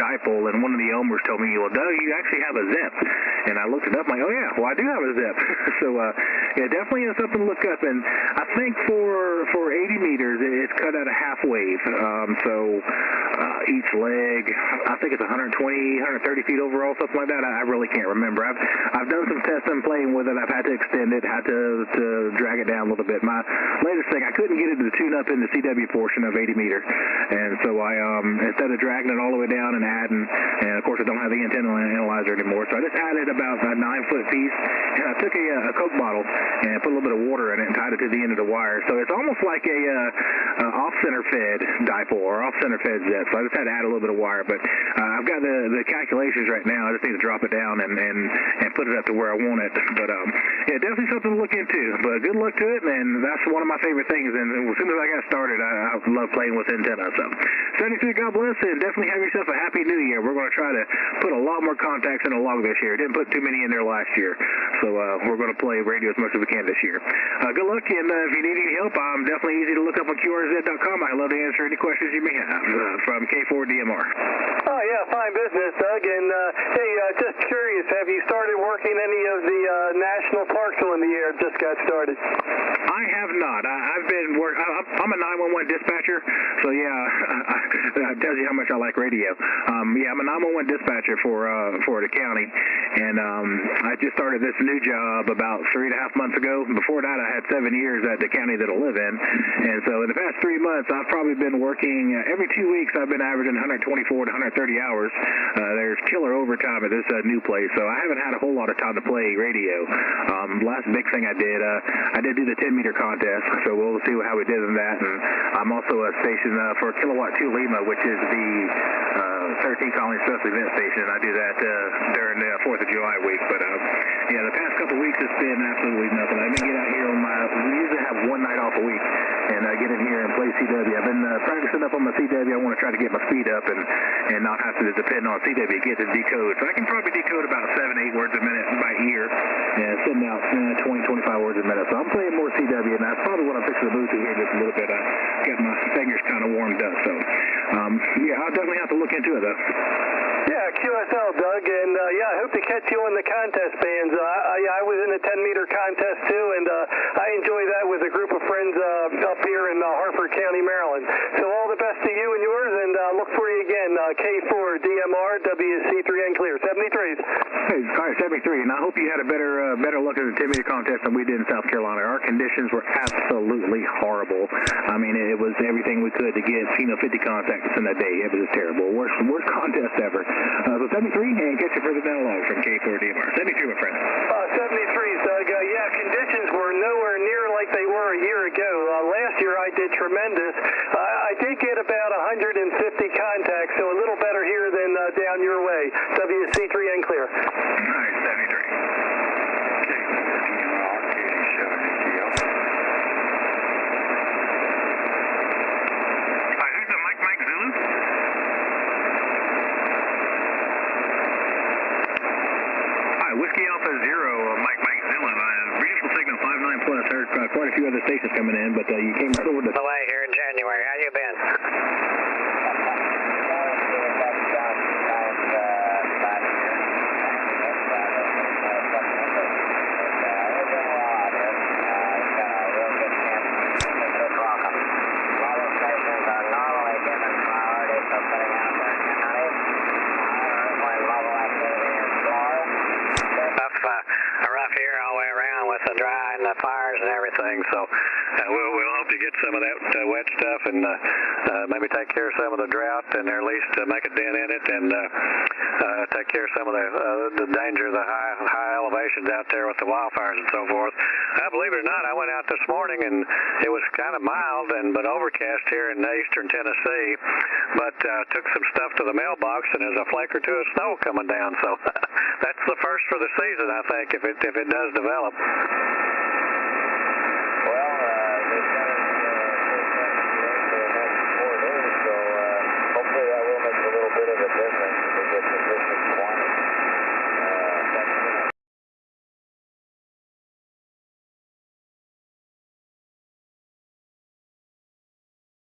dipole, and one of the owners told me, well, Doug, you actually have a zip. And I looked it up, I'm like, oh, yeah, well, I do have a zip. So, yeah, definitely something to look up. And I think for 80 meters, it's cut at a half wave. So each leg, I think it's 120, 130 feet overall, something like that. I really can't remember. I've done some testing playing with it. I've had to extend it, had to drag it down a little bit. My latest thing, I couldn't get it to tune up in the CW portion of 80 meters. And so I, instead of dragging it all the way down and adding, and of course I don't have the antenna analyzer anymore, so I just added about a 9-foot piece, and I took a Coke bottle and put a little bit of water in it and tied it to the end of the wire. So it's almost like a off-center fed dipole or off-center fed zip. So I just had to add a little bit of wire, but I've got the calculations right now. I just need to drop it down and put it up to where I want it. But yeah, definitely something to look into. But good luck to it, and that's one of my favorite things. And as soon as I got started, I love playing with antenna. So 73, God bless, and definitely have yourself a happy new year. We're going to try to put a lot more contacts in the log this year. Didn't put too many in there last year, so we're going to play radio as much as we can this year. Good luck, and if you need any help, I'm definitely easy to look up on QRZ.com. I'd love to answer any questions you may have from K4DMR. Oh, yeah, fine business, Doug. And, hey, just curious, have you started working any of the national parks when the year just got started? I have not. I've been I'm a 911 dispatcher, so yeah, that tells you how much I like radio. Yeah, I'm a 911 dispatcher for the county, and I just started this new job about 3.5 months ago. Before that, I had 7 years at the county that I live in, and so in the past 3 months, I've probably been working every 2 weeks. I've been averaging 124 to 130 hours. There's killer overtime at this new place, so I haven't had a whole lot of time to play radio. Last big thing I did do the 10-meter contest, so we'll see how we did in that. And I'm also a station for Kilowatt 2 Lima, which is the 13 Colony Special Event Station. I do that during the 4th of July week. But yeah, the past couple weeks it's been absolutely nothing. I've been getting out here we usually have one night off a week, and get in here and play CW. I've been practicing up on my CW. I want to try to get my speed up and not have to depend on CW to get to decode. So I can probably decode about 7-8 words a minute by ear, and sending out 20-25 words a minute. So I'm playing more CW, and that's probably what I'm fixing to move to here just a little bit. I got my fingers kind of warmed up. So yeah, I'll definitely have to look into it though. Yeah, QSL, Doug, and yeah, I hope to catch you on the contest bands. I was in a 10-meter contest too, and I enjoy that with a group of friends up here in Harford County, Maryland. So all the best to you and yours, and look for you again. K4DMR, WC3N clear, 73s. Hey, all right, 73, and I hope you had a better look at the 10-meter contest than we did in South Carolina. Our conditions were absolutely horrible. I mean, it was everything we could to get 50 contacts in a day. It was just terrible. Worst contest ever. So 73, and catch you further down along from K4DMR. 73, my friend. 73s, Doug. Yeah, conditions were nowhere near like they were a year ago. Last year I did tremendous. I did get about 150 contacts, so a little better here than down your way. WC3N clear. All right, 73. Whiskey Alpha Zero, Mike Zillin, beautiful signal, 59 plus. Heard quite a few other stations coming in, but you came right over to the way here in January. How you been? Fires and everything, so we'll hope to get some of that wet stuff and maybe take care of some of the drought and at least make a dent in it and take care of some of the danger of the high elevations out there with the wildfires and so forth. Believe it or not, I went out this morning and it was kind of mild but overcast here in eastern Tennessee, but took some stuff to the mailbox and there's a flake or two of snow coming down, so that's the first for the season, I think, if it does develop.